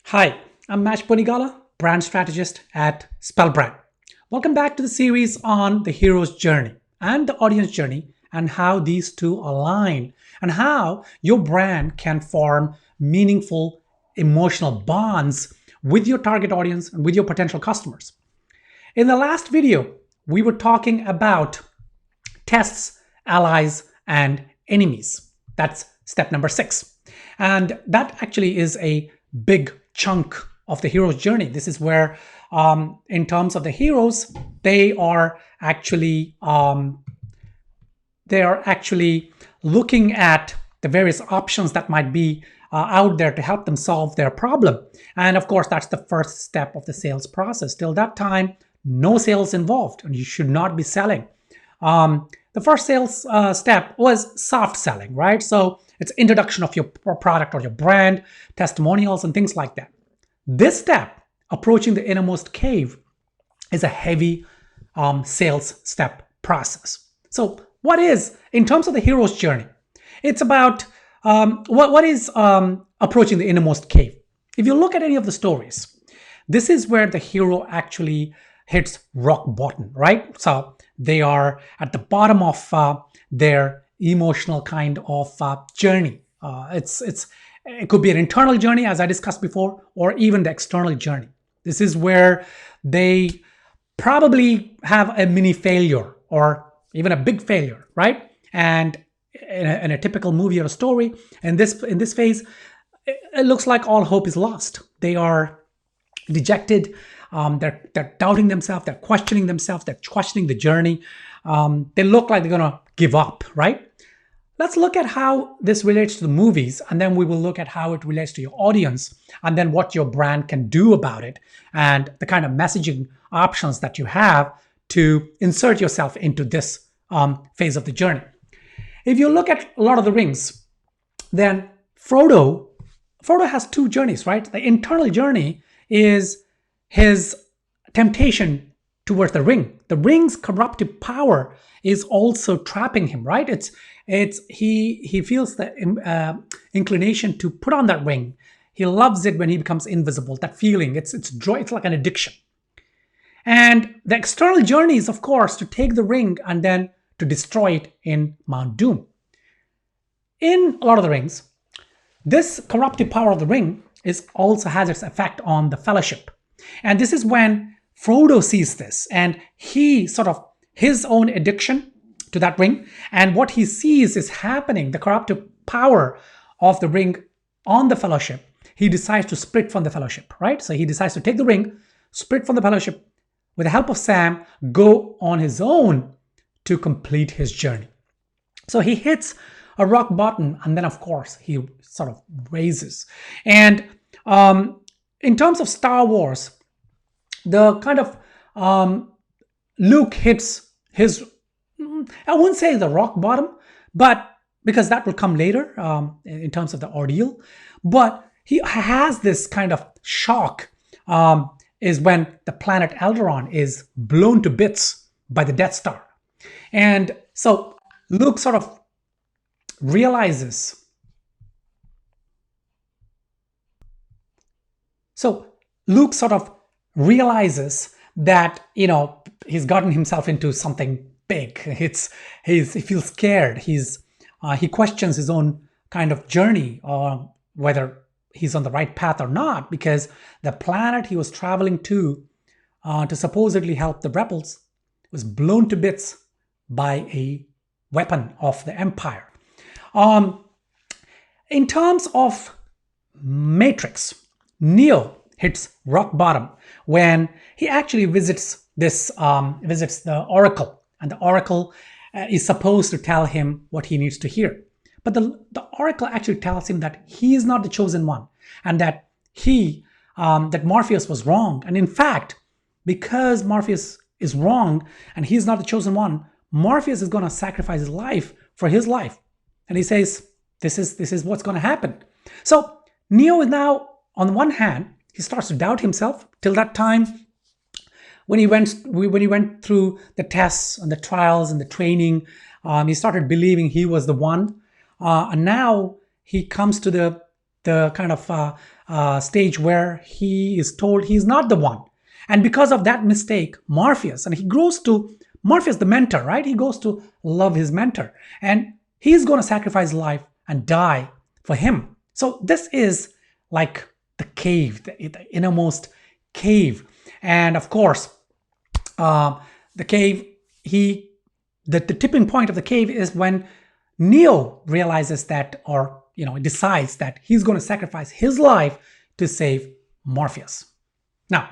Hi, I'm Mash Ponigala, brand strategist at Spellbrand. Welcome back to the series on the hero's journey and the audience journey and how these two align and how your brand can form meaningful emotional bonds with your target audience and with your potential customers. In the last video, we were talking about tests, allies, and enemies. That's step number 6. And that actually is a big chunk of the hero's journey. This is where, in terms of the heroes, they are actually looking at the various options that might be out there to help them solve their problem. And of course, that's the first step of the sales process. Till that time, no sales involved, and you should not be selling. The first sales step was soft selling, right? So it's introduction of your product or your brand, testimonials, and things like that. This step, approaching the innermost cave, is a heavy sales step process. So what is, in terms of the hero's journey, it's about what is approaching the innermost cave. If you look at any of the stories, this is where the hero actually hits rock bottom, right? So they are at the bottom of their emotional kind of journey. It could be an internal journey, as I discussed before, or even the external journey. This is where they probably have a mini failure or even a big failure, right? And in a typical movie or a story, in this phase, it looks like all hope is lost. They are dejected. They're doubting themselves. They're questioning themselves. They're questioning the journey. They look like they're gonna give up, right? Let's look at how this relates to the movies, and then we will look at how it relates to your audience, and then what your brand can do about it, and the kind of messaging options that you have to insert yourself into this phase of the journey. If you look at Lord of the Rings, then Frodo has two journeys, right? The internal journey is his temptation towards the ring. The ring's corruptive power is also trapping him, right? He feels the inclination to put on that ring. He loves it when he becomes invisible. That feeling, it's joy. It's like an addiction. And the external journey is, of course, to take the ring and then to destroy it in Mount Doom. In Lord of the Rings, this corruptive power of the ring also has its effect on the Fellowship. And this is when Frodo sees this and he sort of his own addiction to that ring, and what he sees is happening, the corruptive power of the ring on the Fellowship. He decides to split from the Fellowship, right? So he decides to take the ring, split from the Fellowship, with the help of Sam, go on his own to complete his journey. So he hits a rock bottom, and then of course he sort of raises. And in terms of Star Wars, the kind of Luke hits his, I wouldn't say the rock bottom, but because that will come later in terms of the ordeal, but he has this kind of shock is when the planet Alderaan is blown to bits by the Death Star. And so Luke sort of realizes, that, he's gotten himself into something big. He feels scared. He questions his own kind of journey, or whether he's on the right path or not, because the planet he was traveling to supposedly help the rebels was blown to bits by a weapon of the Empire. In terms of Matrix, Neo hits rock bottom when he actually visits the Oracle, and the Oracle is supposed to tell him what he needs to hear. But the Oracle actually tells him that he is not the chosen one, and that that Morpheus was wrong. And in fact, because Morpheus is wrong and he's not the chosen one, Morpheus is going to sacrifice his life for his life. And he says, this is what's going to happen. So Neo is now, on the one hand, he starts to doubt himself. Till that time, when he went through the tests and the trials and the training, he started believing he was the one. And now he comes to the the kind of stage where he is told he's not the one. And because of that mistake, Morpheus, and he grows to, Morpheus the mentor, right? He goes to love his mentor, and he's going to sacrifice life and die for him. So this is like the cave, the innermost cave. And of course, the cave, the tipping point of the cave is when Neo realizes that, or decides that he's going to sacrifice his life to save Morpheus. Now,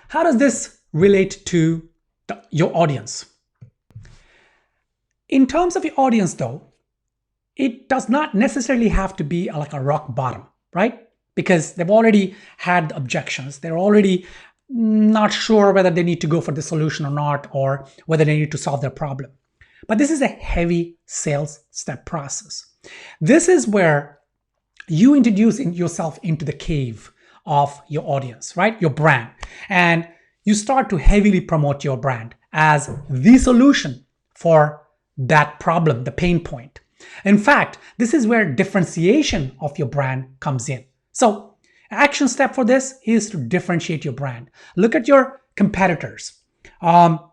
how does this relate to your audience? In terms of your audience, though, it does not necessarily have to be like a rock bottom, right? Because they've already had objections. They're already not sure whether they need to go for the solution or not, or whether they need to solve their problem. But this is a heavy sales step process. This is where you introduce yourself into the cave of your audience, right? Your brand. And you start to heavily promote your brand as the solution for that problem, the pain point. In fact, this is where differentiation of your brand comes in. So, action step for this is to differentiate your brand. Look at your competitors, or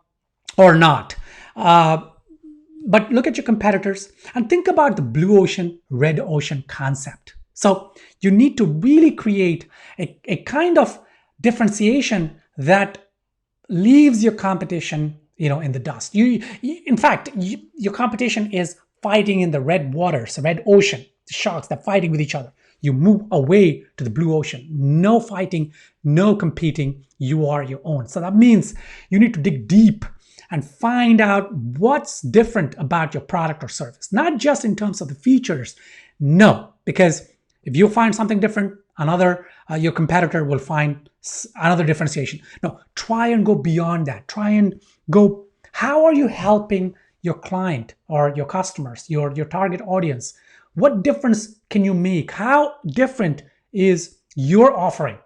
not. But look at your competitors and think about the blue ocean, red ocean concept. So you need to really create a kind of differentiation that leaves your competition, in the dust. In fact, your competition is fighting in the red waters, the red ocean, the sharks, they're fighting with each other. You move away to the blue ocean. No fighting, no competing. You are your own. So that means you need to dig deep and find out what's different about your product or service. Not just in terms of the features. No, because if you find something different, your competitor will find another differentiation. No, try and go beyond that. Try and go, how are you helping your client or your customers, your target audience? What difference can you make? How different is your offering?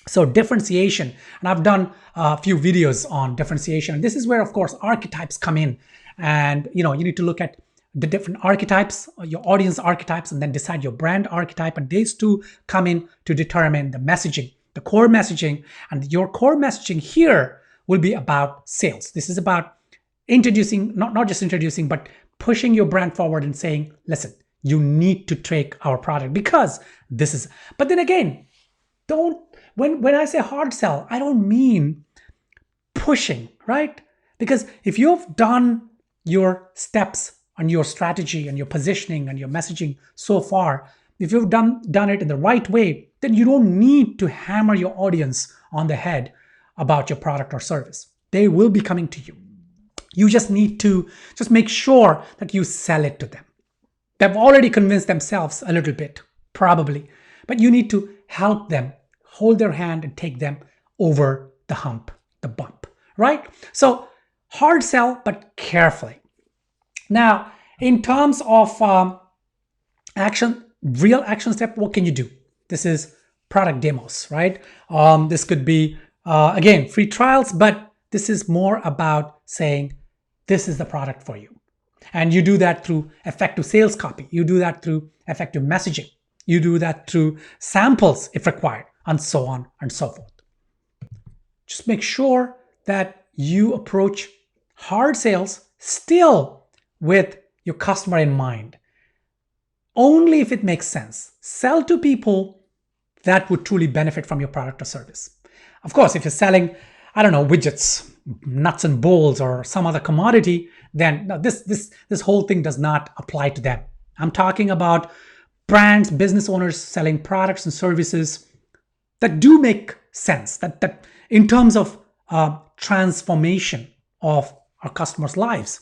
So differentiation, and I've done a few videos on differentiation. This is where, of course, archetypes come in. And you need to look at the different archetypes, your audience archetypes, and then decide your brand archetype. And these two come in to determine the messaging, the core messaging. And your core messaging here will be about sales. This is about introducing, not just introducing, but pushing your brand forward and saying, listen, you need to take our product because this is, but then again, when I say hard sell, I don't mean pushing, right? Because if you've done your steps on your strategy and your positioning and your messaging so far, if you've done it in the right way, then you don't need to hammer your audience on the head about your product or service. They will be coming to you. You just need to make sure that you sell it to them. They've already convinced themselves a little bit, probably, but you need to help them, hold their hand and take them over the hump, the bump, right? So hard sell, but carefully. Now, in terms of real action step, what can you do? This is product demos, right? This could be, again, free trials, but this is more about saying, this is the product for you. And you do that through effective sales copy. You do that through effective messaging. You do that through samples if required, and so on and so forth. Just make sure that you approach hard sales still with your customer in mind. Only if it makes sense. Sell to people that would truly benefit from your product or service. Of course, if you're selling, widgets, nuts and bolts, or some other commodity, then no, this whole thing does not apply to them. I'm talking about brands, business owners selling products and services that do make sense, that in terms of transformation of our customers' lives.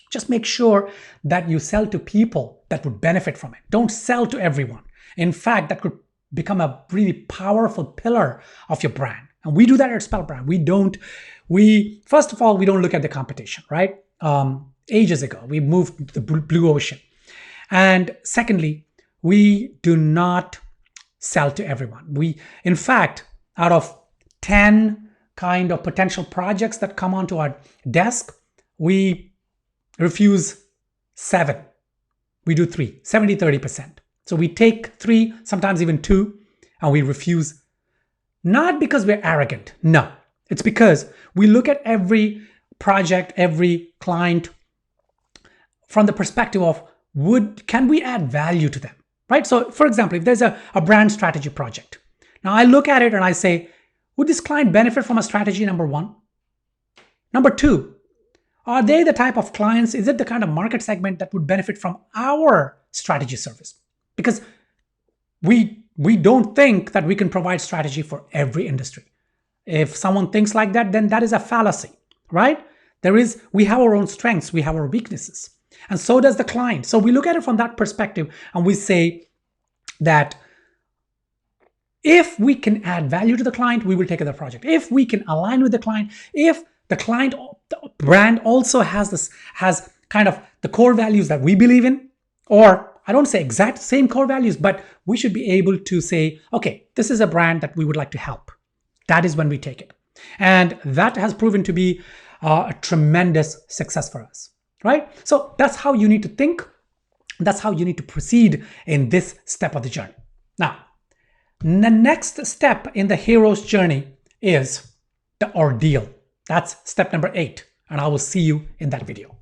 Just make sure that you sell to people that would benefit from it. Don't sell to everyone. In fact, that could become a really powerful pillar of your brand. And we do that at Spell Brand. First of all, we don't look at the competition, right? Ages ago, we moved to the blue ocean. And secondly, we do not sell to everyone. In fact, out of 10 kind of potential projects that come onto our desk, we refuse 7. We do 3, 70-30%. So we take 3, sometimes even 2, and we refuse. Not because we're arrogant. No, it's because we look at every project, every client from the perspective of can we add value to them, right? So for example, if there's a brand strategy project, now I look at it and I say, would this client benefit from a strategy, number 1? Number 2, are they the type of clients, is it the kind of market segment that would benefit from our strategy service? Because we don't think that we can provide strategy for every industry. If someone thinks like that, then that is a fallacy, right? We have our own strengths, we have our weaknesses, and so does the client. So we look at it from that perspective and we say that if we can add value to the client, we will take the project. If we can align with the client, if the client, the brand also has kind of the core values that we believe in, or I don't say exact same core values, but we should be able to say, okay, this is a brand that we would like to help. That is when we take it. And that has proven to be a tremendous success for us, right? So that's how you need to think. That's how you need to proceed in this step of the journey. Now, the next step in the hero's journey is the ordeal. That's step number 8, and I will see you in that video.